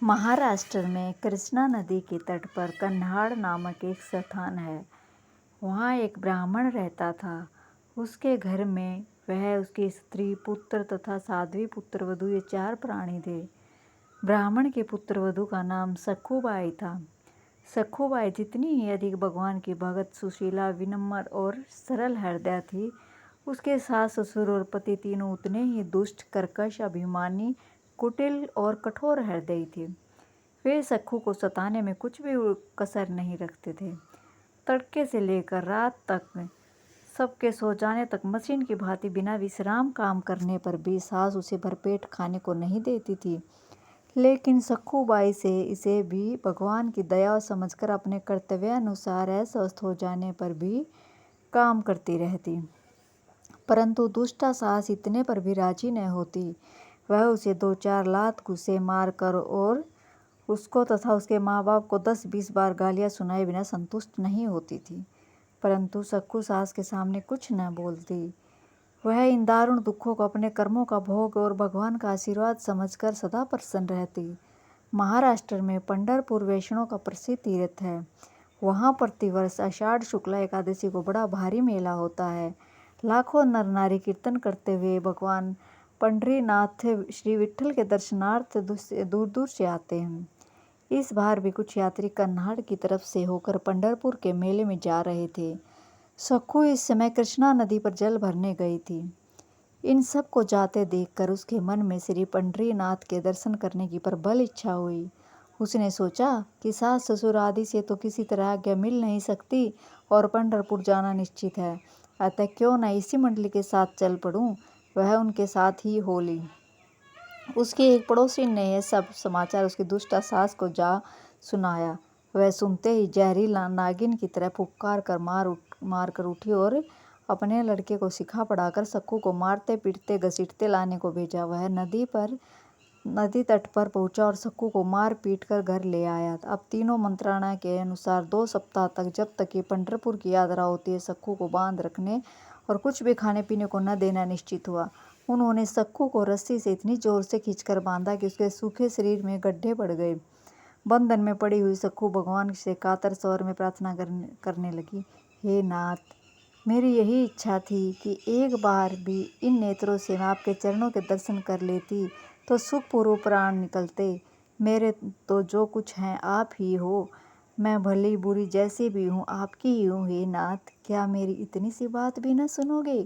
महाराष्ट्र में कृष्णा नदी के तट पर कन्हाड़ नामक एक स्थान है। वहाँ एक ब्राह्मण रहता था। उसके घर में वह, उसकी स्त्री, पुत्र तथा साध्वी पुत्रवधू ये 4 प्राणी थे। ब्राह्मण के पुत्रवधू का नाम सखुबाई था। सखुबाई जितनी ही अधिक भगवान की भगत, सुशीला, विनम्र और सरल हृदय थी, उसके सास ससुर और पति तीनों उतने ही दुष्ट, कर्कश, अभिमानी, कुटिल और कठोर हृदयी थे। वे सखू को सताने में कुछ भी कसर नहीं रखते थे। तड़के से लेकर रात तक, सबके सो जाने तक मशीन की भांति बिना विश्राम काम करने पर भी सास उसे भरपेट खाने को नहीं देती थी। लेकिन सखूबाई से इसे भी भगवान की दया समझकर अपने कर्तव्यानुसार अस्वस्थ हो जाने पर भी काम करती रहती। परंतु दुष्टा सास इतने पर भी राजी न होती। वह उसे 2-4 लात घूंसे मार कर और उसको तथा उसके माँ बाप को 10-20 बार गालियाँ सुनाए बिना संतुष्ट नहीं होती थी। परंतु सखू सास के सामने कुछ न बोलती। वह इन दारुण दुखों को अपने कर्मों का भोग और भगवान का आशीर्वाद समझकर सदा प्रसन्न रहती। महाराष्ट्र में पंढरपुर वैष्णव का प्रसिद्ध तीर्थ है। वहाँ प्रतिवर्ष आषाढ़ शुक्ला एकादशी को बड़ा भारी मेला होता है। लाखों नर नारी कीर्तन करते हुए भगवान पंढरीनाथ श्री विठ्ठल के दर्शनार्थ दूर दूर से आते हैं। इस बार भी कुछ यात्री कन्हाड़ की तरफ से होकर पंढरपुर के मेले में जा रहे थे। सखू इस समय कृष्णा नदी पर जल भरने गई थी। इन सब को जाते देखकर उसके मन में श्री पंढरीनाथ के दर्शन करने की प्रबल इच्छा हुई। उसने सोचा कि सास ससुर आदि से तो किसी तरह आज्ञा मिल नहीं सकती और पंढरपुर जाना निश्चित है, अतः क्यों न इसी मंडली के साथ चल पड़ूं। वह उनके साथ ही हो ली। उसके एक पड़ोसी ने यह सब समाचार उसकी दुष्टा सास को जा सुनाया। वह सुनते ही जहरीला नागिन की तरह फुफकार कर मार कर उठी और अपने लड़के को सिखा पढ़ाकर सखू को मारते पीटते घसीटते लाने को भेजा। वह नदी तट पर पहुंचा और सखू को मार पीट कर घर ले आया। अब तीनों मंत्रालय के अनुसार 2 सप्ताह तक, जब तक कि पंढरपुर की यात्रा होती है, सखू को बांध रखने और कुछ भी खाने पीने को न देना निश्चित हुआ। उन्होंने सखू को रस्सी से इतनी जोर से खींचकर बांधा कि उसके सूखे शरीर में गड्ढे पड़ गए। बंधन में पड़ी हुई सखू भगवान से कातर स्वर में प्रार्थना करने लगी। हे नाथ, मेरी यही इच्छा थी कि एक बार भी इन नेत्रों से मैं आपके चरणों के दर्शन कर लेती तो सुखपूर्वक प्राण निकलते। मेरे तो जो कुछ हैं आप ही हो। मैं भली बुरी जैसी भी हूँ आपकी ही हूँ। हे नाथ, क्या मेरी इतनी सी बात भी न सुनोगे?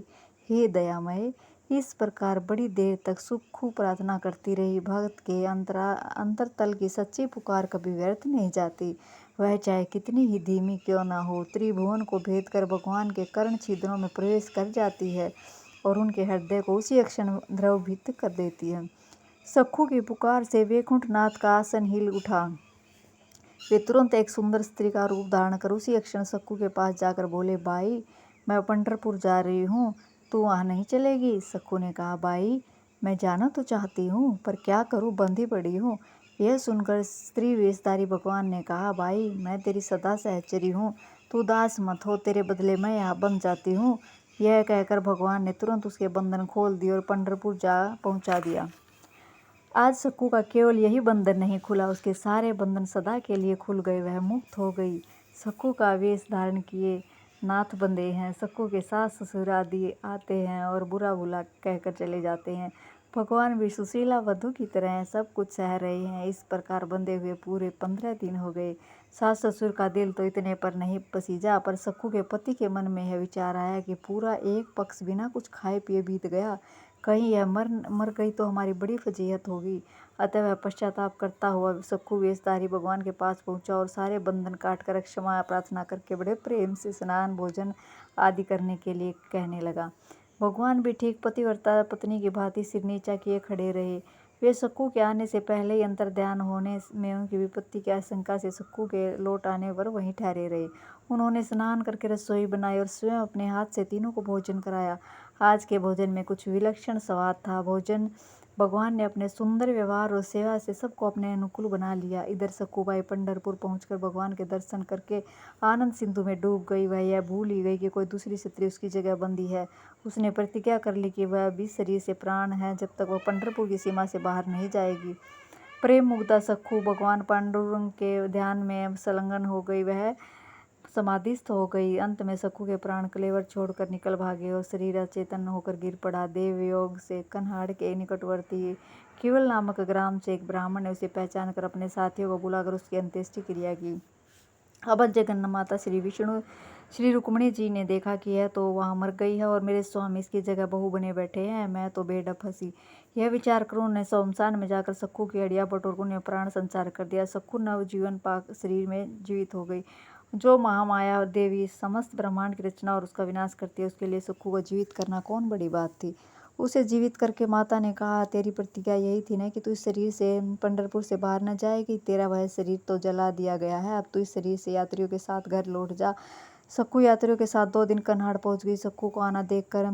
हे दयामय। इस प्रकार बड़ी देर तक सुखू प्रार्थना करती रही। भक्त के अंतरतल की सच्ची पुकार कभी व्यर्थ नहीं जाती। वह चाहे कितनी ही धीमी क्यों न हो, त्रिभुवन को भेद कर भगवान के कर्ण छिद्रों में प्रवेश कर जाती है और उनके हृदय को उसी क्षण द्रवभीत कर देती है। सखू की पुकार से वैकुंठनाथ का आसन हिल उठा। वे तुरंत एक सुंदर स्त्री का रूप धारण कर उसी क्षण सखू के पास जाकर बोले, बाई, मैं पंढरपुर जा रही हूँ, तू वहाँ नहीं चलेगी? सखू ने कहा, बाई, मैं जाना तो चाहती हूँ, पर क्या करूँ, बंधी पड़ी हूँ। यह सुनकर स्त्री वेशधारी भगवान ने कहा, बाई, मैं तेरी सदा सहचरी हूँ, तू दास मत हो, तेरे बदले मैं यहाँ बंध जाती हूँ। यह कहकर भगवान ने तुरंत उसके बंधन खोल दिए और पंढरपुर जा पहुँचा दिया। आज सखू का केवल यही बंधन नहीं खुला, उसके सारे बंधन सदा के लिए खुल गए। वह मुक्त हो गई। सखू का वेश धारण किए नाथ बंधे हैं। सखू के सास ससुर आदि आते हैं और बुरा भुला कहकर चले जाते हैं। भगवान भी सुशीला वधू की तरह सब कुछ सह रहे हैं। इस प्रकार बंधे हुए पूरे 15 दिन हो गए। सास ससुर का दिल तो इतने पर नहीं पसीजा, पर सखू के पति के मन में यह विचार आया कि पूरा एक पक्ष बिना कुछ खाए पिए बीत गया, कहीं यह मर गई तो हमारी बड़ी फजीहत होगी। अतः वह पश्चाताप करता हुआ सखू वेशधारी भगवान के पास पहुंचा और सारे बंधन काटकर क्षमा प्रार्थना करके बड़े प्रेम से स्नान भोजन आदि करने के लिए कहने लगा। भगवान भी ठीक पतिव्रता पत्नी की भांति सिर नीचा किए खड़े रहे। वे सखू के आने से पहले ही अंतर्ध्यान होने में उनकी विपत्ति की आशंका से सखू के लौट आने पर वहीं ठहरे रहे। उन्होंने स्नान करके रसोई बनाई और स्वयं अपने हाथ से तीनों को भोजन कराया। आज के भोजन में कुछ विलक्षण स्वाद था। भगवान ने अपने सुंदर व्यवहार और सेवा से सबको अपने अनुकूल बना लिया। इधर सखूबाई पंढरपुर पहुंचकर भगवान के दर्शन करके आनंद सिंधु में डूब गई। वह यह भूल ही गई कि कोई दूसरी स्त्री उसकी जगह बंदी है। उसने प्रतिज्ञा कर ली कि वह भी शरीर से प्राण है जब तक वह पंढरपुर की सीमा से बाहर नहीं जाएगी। प्रेम मुग्धा सखू भगवान पांडुरंग के ध्यान में संलग्न हो गई। वह समाधिस्थ हो गई। अंत में सखू के प्राण कलेवर छोड़कर निकल भागे और शरीर अचेतन होकर गिर पड़ा। देव योग से कन्हाड़ के निकटवर्ती केवल नामक ग्राम से एक ब्राह्मण ने उसे पहचान कर अपने साथियों को बुलाकर उसकी अंत्येष्टि क्रिया की। अब जगन्नाथ माता श्री विष्णु श्री रुक्मिणी जी ने देखा कि यह तो वहाँ मर गई है और मेरे स्वामी इसकी जगह बहू बने बैठे हैं। मैं तो बेढप फंसी। यह विचार कर उन्होंने शमशान में जाकर सखू की हड्डियां बटोर उन्हें प्राण संचार कर दिया। सखू नवजीवन पाक शरीर में जीवित हो गई। जो महामाया देवी समस्त ब्रह्मांड की रचना और उसका विनाश करती है, उसके लिए सखू को जीवित करना कौन बड़ी बात थी। उसे जीवित करके माता ने कहा, तेरी प्रतिज्ञा यही थी ना कि तू इस शरीर से पंढरपुर से बाहर न जाएगी। तेरा वह शरीर तो जला दिया गया है। अब तू इस शरीर से यात्रियों के साथ घर लौट जा। सखू यात्रियों के साथ 2 दिन कन्हाड़ पहुंच गई। सखू को आना देखकर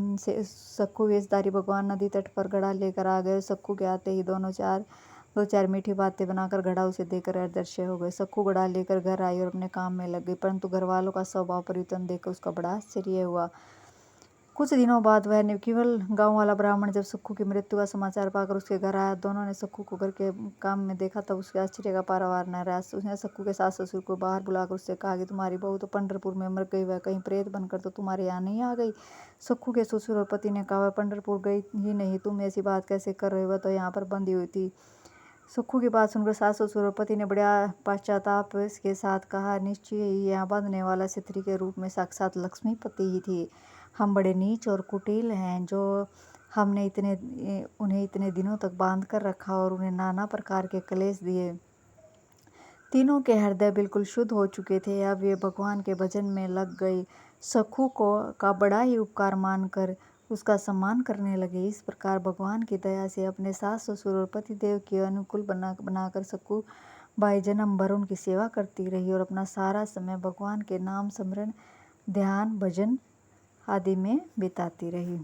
सखू वेशधारी भगवान नदी तट पर घड़ा लेकर आ गए। सखू के आते ही दो चार मीठी बातें बनाकर घड़ा उसे देकर अदृश्य हो गए। सखू घड़ा लेकर घर आई और अपने काम में लग गई, परंतु घर वालों का स्वभाव परिवर्तन देखकर उसका बड़ा आश्चर्य हुआ। कुछ दिनों बाद वह केवल गांव वाला ब्राह्मण जब सखू की मृत्यु का समाचार पाकर उसके घर आया, दोनों ने सखू को घर के काम में देखा, तब उसके आश्चर्य का पारावार न रहा। उसने सखू के सास ससुर को बाहर बुलाकर उससे कहा कि तुम्हारी बहू तो पंढरपुर में मर गई, वह कहीं प्रेत बनकर तो तुम्हारे यहाँ नहीं आ गई। सखू के ससुर और पति ने कहा, वह पंढरपुर गई ही नहीं, तुम ऐसी बात कैसे कर रहे हो, वह तो यहाँ पर बंधी हुई थी। सखू की बात सुनकर सास ससुर और पति ने बड़ा पश्चाताप के साथ कहा, निश्चय ही यहाँ बंधने वाला स्त्री के रूप में साक्षात लक्ष्मीपति ही थी। हम बड़े नीच और कुटिल हैं जो हमने उन्हें इतने दिनों तक बांध कर रखा और उन्हें नाना प्रकार के क्लेश दिए। तीनों के हृदय बिल्कुल शुद्ध हो चुके थे। अब वे भगवान के भजन में लग गई। सखू का बड़ा ही उपकार मानकर उसका सम्मान करने लगे। इस प्रकार भगवान की दया से अपने सास ससुर और पतिदेव के अनुकूल बनाकर सखू बाई जन्म भर उनकी सेवा करती रही और अपना सारा समय भगवान के नाम स्मरण, ध्यान, भजन आदि में बिताती रही।